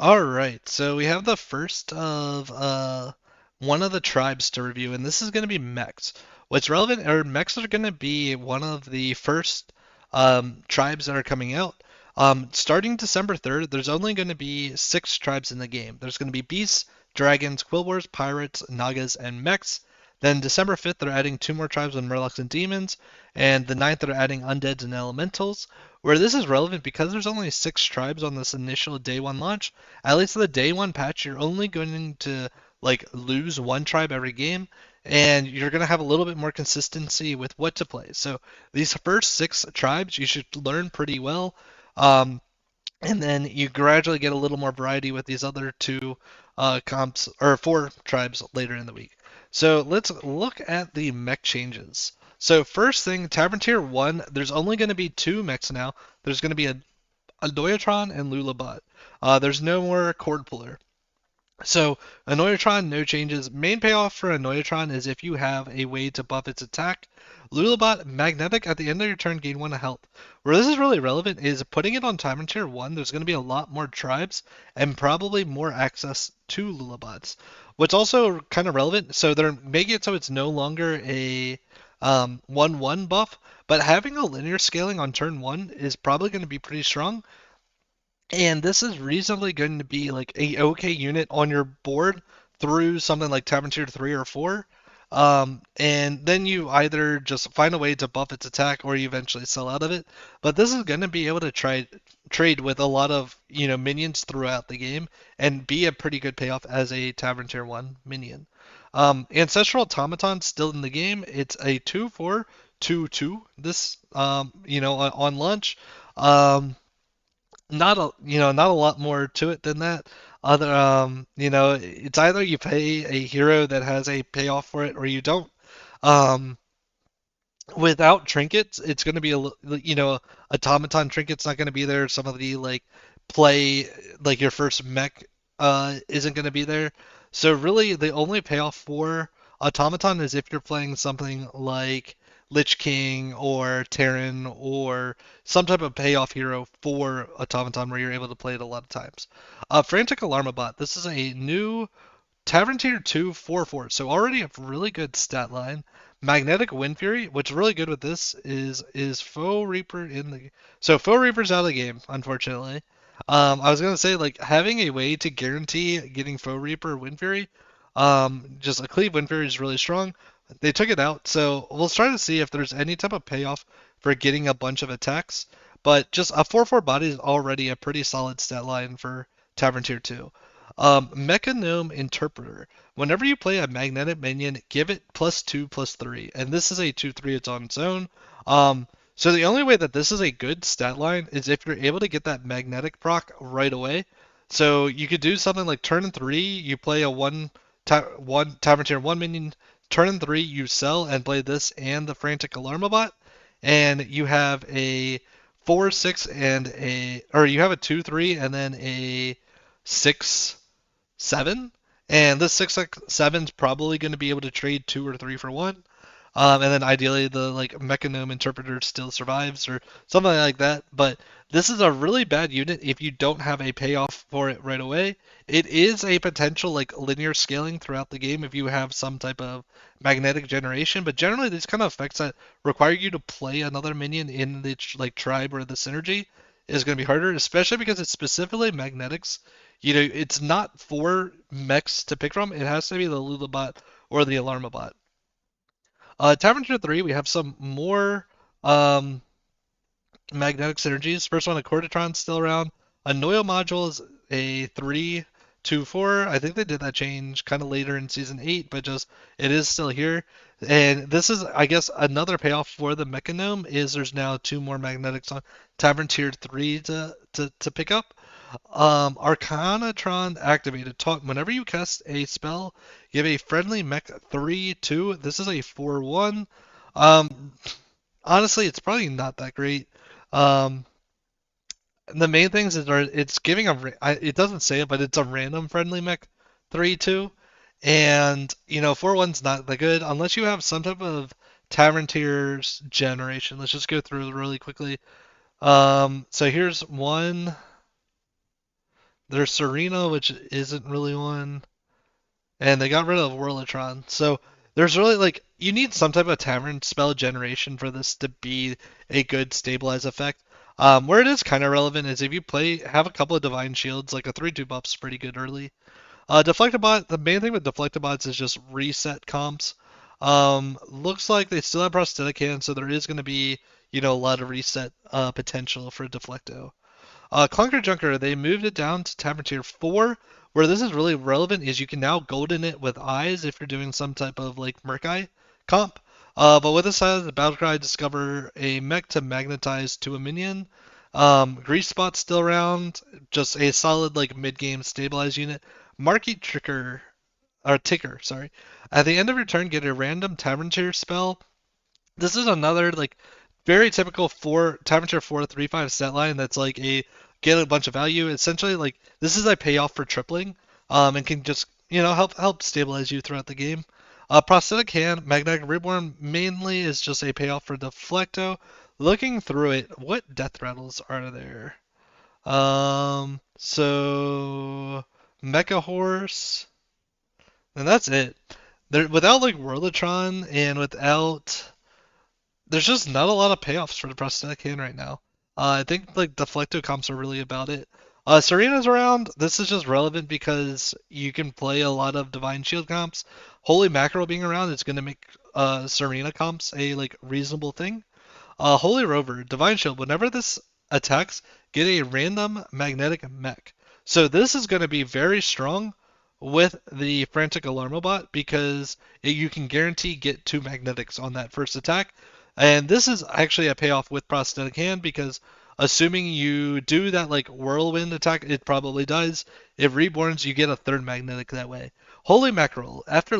All right, so we have the first of one of the tribes to review, and this is going to be Mechs. What's relevant, or Mechs are going to be one of the first tribes that are coming out. Starting December 3rd, there's only going to be 6 tribes in the game. There's going to be Beasts, Dragons, Quillwars, Pirates, Nagas, and Mechs. Then December 5th, they're adding 2 more tribes with Murlocs and Demons, and the 9th, they're adding Undeads and Elementals. Where this is relevant because there's only 6 tribes on this initial day one launch, at least the day one patch, you're only going to like lose one tribe every game, and you're going to have a little bit more consistency with what to play. So these first 6 tribes you should learn pretty well, um, and then you gradually get a little more variety with these other 2 comps or 4 tribes later in the week. So let's look at the mech changes. So first thing, Tavern Tier 1, there's only going to be 2 mechs now. There's going to be a Doyatron and Lulabot. There's no more Cord Puller. So Annoyatron, no changes. Main payoff for Annoyatron is if you have a way to buff its attack. Lulabot, Magnetic, at the end of your turn, gain 1 health. Where this is really relevant is putting it on Tavern Tier 1, there's going to be a lot more tribes and probably more access to Lulabots. What's also kind of relevant, so they're making it so it's no longer a 1-1 buff, but having a linear scaling on turn 1 is probably going to be pretty strong. And this is reasonably going to be like a okay unit on your board through something like Tavern Tier 3 or 4. And then you either just find a way to buff its attack or you eventually sell out of it. But this is going to be able to trade with a lot of, minions throughout the game and be a pretty good payoff as a Tavern Tier 1 minion. Ancestral Automaton still in the game. It's a 2/4 2/2 this on launch. Um, not a lot more to it than that. It's either you pay a hero that has a payoff for it or you don't. Um, Without trinkets, it's going to be automaton trinkets not going to be there. Some of the play like your first mech isn't going to be there. So really, the only payoff for automaton is if you're playing something like Lich King or Terran or some type of payoff hero for automaton where you're able to play it a lot of times. Frantic Alarmabot. This is a new Tavern Tier 2 4/4, so already a really good stat line. Magnetic Wind Fury, what's really good with this is Foe Reaper in the so Foe Reaper's out of the game, unfortunately. I was gonna say like having a way to guarantee getting Foe Reaper Wind Fury, just a Cleave Wind Fury is really strong. They took it out, so we'll try to see if there's any type of payoff for getting a bunch of attacks. But just a 4/4 body is already a pretty solid stat line for Tavern Tier 2. Mechanome Interpreter. Whenever you play a magnetic minion, give it +2/+3, and this is a 2/3. It's on its own. So the only way that this is a good stat line is if you're able to get that magnetic proc right away. So you could do something like turn 3, you play a one Tavern Tier 1 minion. Turn 3, you sell and play this and the Frantic Alarmabot, and you have a 4/6 or you have a 2/3 and then a 6/7, and this 6/7 is probably going to be able to trade 2 or 3 for 1. And then ideally the Mechanome Interpreter still survives or something like that. But this is a really bad unit if you don't have a payoff for it right away. It is a potential linear scaling throughout the game if you have some type of magnetic generation. But generally these kind of effects that require you to play another minion in the tribe or the synergy is going to be harder, especially because it's specifically magnetics. It's not for mechs to pick from. It has to be the Lulabot or the Alarmabot. Tavern Tier 3, we have some more um, magnetic synergies. First one, a Cordatron's still around. A Noyo module is a 3/2/4. I think they did that change kind of later in Season 8, but just it is still here. And this is, I guess, another payoff for the Mechanome is there's now 2 more magnetics on Tavern Tier 3 to pick up. Arcanatron activated. Whenever you cast a spell, give a friendly mech 3/2. This is a 4/1. Um, Honestly, it's probably not that great. Um, the main things is it's giving it doesn't say it, but it's a random friendly mech 3/2, and 4/1's not that good unless you have some type of Tavern Tiers generation. Let's just go through really quickly. So here's one There's Serena, which isn't really one, and they got rid of Whirlitron. So there's really like you need some type of Tavern spell generation for this to be a good stabilize effect. Where it is kind of relevant is if you have a couple of Divine Shields, like a 3/2 buff's pretty good early. Deflectobot, the main thing with Deflectobots is just reset comps. Looks like they still have prosthetic hands, so there is going to be, a lot of reset potential for Deflecto. Clunker Junker, they moved it down to Tavern Tier 4. Where this is really relevant is you can now golden it with eyes if you're doing some type of like Murkai comp. But with this side, the Battle Cry, discover a mech to magnetize to a minion. Grease Spot's still around, just a solid like mid-game stabilize unit. Marky Tricker, or Ticker, sorry. At the end of your turn, get a random Tavern Tier spell. This is another like very typical four Tavern Tier 4 3/5 set line that's like a get a bunch of value. Essentially, like this is a payoff for tripling, and can just help stabilize you throughout the game. Prosthetic Hand, Magnetic Reborn mainly is just a payoff for Deflecto. Looking through it, what death rattles are there? So Mecha Horse, and that's it. There without like Whirlitron and without there's just not a lot of payoffs for the prosthetic hand right now. I think like Deflecto comps are really about it. Serena's around. This is just relevant because you can play a lot of Divine Shield comps. Holy Mackerel being around is going to make Serena comps a like reasonable thing. Holy Rover, Divine Shield. Whenever this attacks, get a random magnetic mech. So this is going to be very strong with the Frantic Alarmobot because you can guarantee get 2 magnetics on that first attack. And this is actually a payoff with Prosthetic Hand because assuming you do that like whirlwind attack, it probably does. If reborns, you get a 3rd magnetic that way. Holy Mackerel, after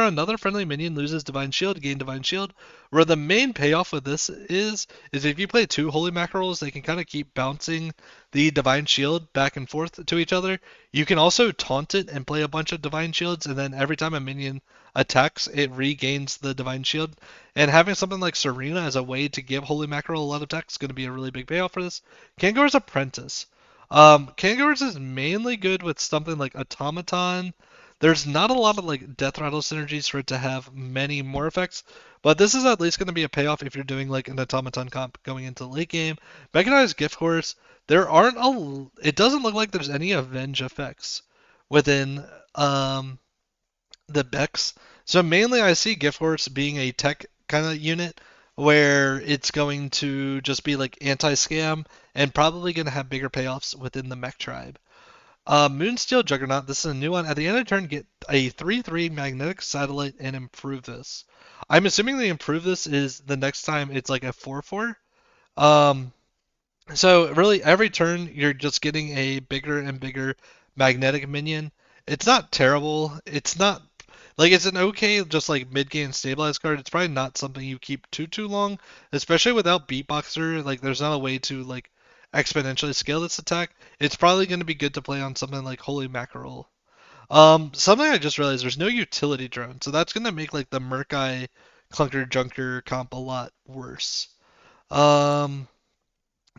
another friendly minion loses Divine Shield, gain Divine Shield. Where the main payoff of this is if you play 2 Holy Mackerels, they can kind of keep bouncing the Divine Shield back and forth to each other. You can also taunt it and play a bunch of Divine Shields, and then every time a minion attacks, it regains the Divine Shield. And having something like Serena as a way to give Holy Mackerel a lot of attack is going to be a really big payoff for this. Kangor's Apprentice. Kangor's is mainly good with something like Automaton. There's not a lot of like death rattle synergies for it to have many more effects, but this is at least going to be a payoff if you're doing like an automaton comp going into late game. Mechanized Gift Horse, it doesn't look like there's any avenge effects within the Mechs. So mainly I see Gift Horse being a tech kind of unit where it's going to just be like anti-scam and probably going to have bigger payoffs within the mech tribe. Moonsteel Juggernaut, this is a new one. At the end of turn, get a 3/3 magnetic satellite and improve this. I'm assuming the improve this is the next time it's like a 4/4. Um, so really every turn you're just getting a bigger and bigger magnetic minion. It's not terrible. It's not like it's an okay just like mid game stabilized card. It's probably not something you keep too long, especially without Beatboxer. Like there's not a way to like exponentially scale this attack. It's probably going to be good to play on something like Holy Mackerel. Something I just realized there's no utility drone, so that's going to make like the Murkai Clunker Junker comp a lot worse. Um,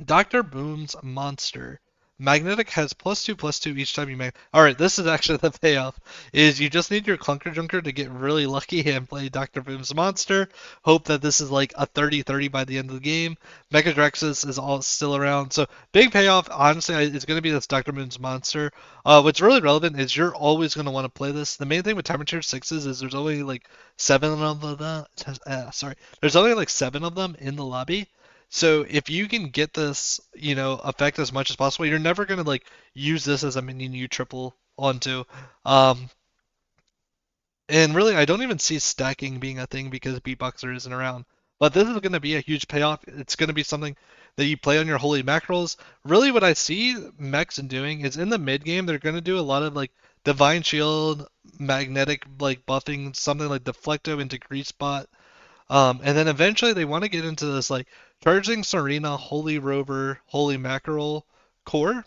Dr. Boom's Monster. Magnetic has +2/+2 each time you make. Alright, this is actually the payoff. Is you just need your Clunker Junker to get really lucky and play Dr. Boom's Monster. Hope that this is like a 30/30 by the end of the game. Megadrexus is all still around. So big payoff, honestly, is going to be this Dr. Boom's Monster. What's really relevant is you're always going to want to play this. The main thing with Timer Tier 6s is there's only like 7 of them. There's only like 7 of them in the lobby. So if you can get this, effect as much as possible, you're never gonna like use this as a minion you triple onto. Um, and really, I don't even see stacking being a thing because Beatboxer isn't around. But this is gonna be a huge payoff. It's gonna be something that you play on your Holy Mackerels. Really, what I see Mechs doing is in the mid game, they're gonna do a lot of like Divine Shield, Magnetic like buffing, something like Deflecto into Grease Spot. And then eventually they want to get into this like charging Serena, Holy Rover, Holy Mackerel core,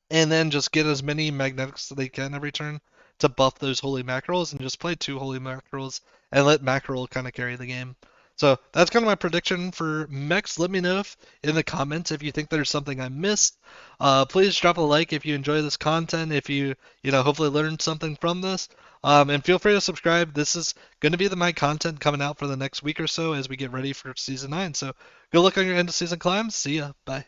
and then just get as many magnetics that they can every turn to buff those Holy Mackerels and just play 2 Holy Mackerels and let Mackerel kind of carry the game. So that's kind of my prediction for Mechs. Let me know if, in the comments if you think there's something I missed. Please drop a like if you enjoy this content, if you know, hopefully learned something from this. And feel free to subscribe. This is going to be my content coming out for the next week or so as we get ready for Season 9. So good luck on your end of season climbs. See ya. Bye.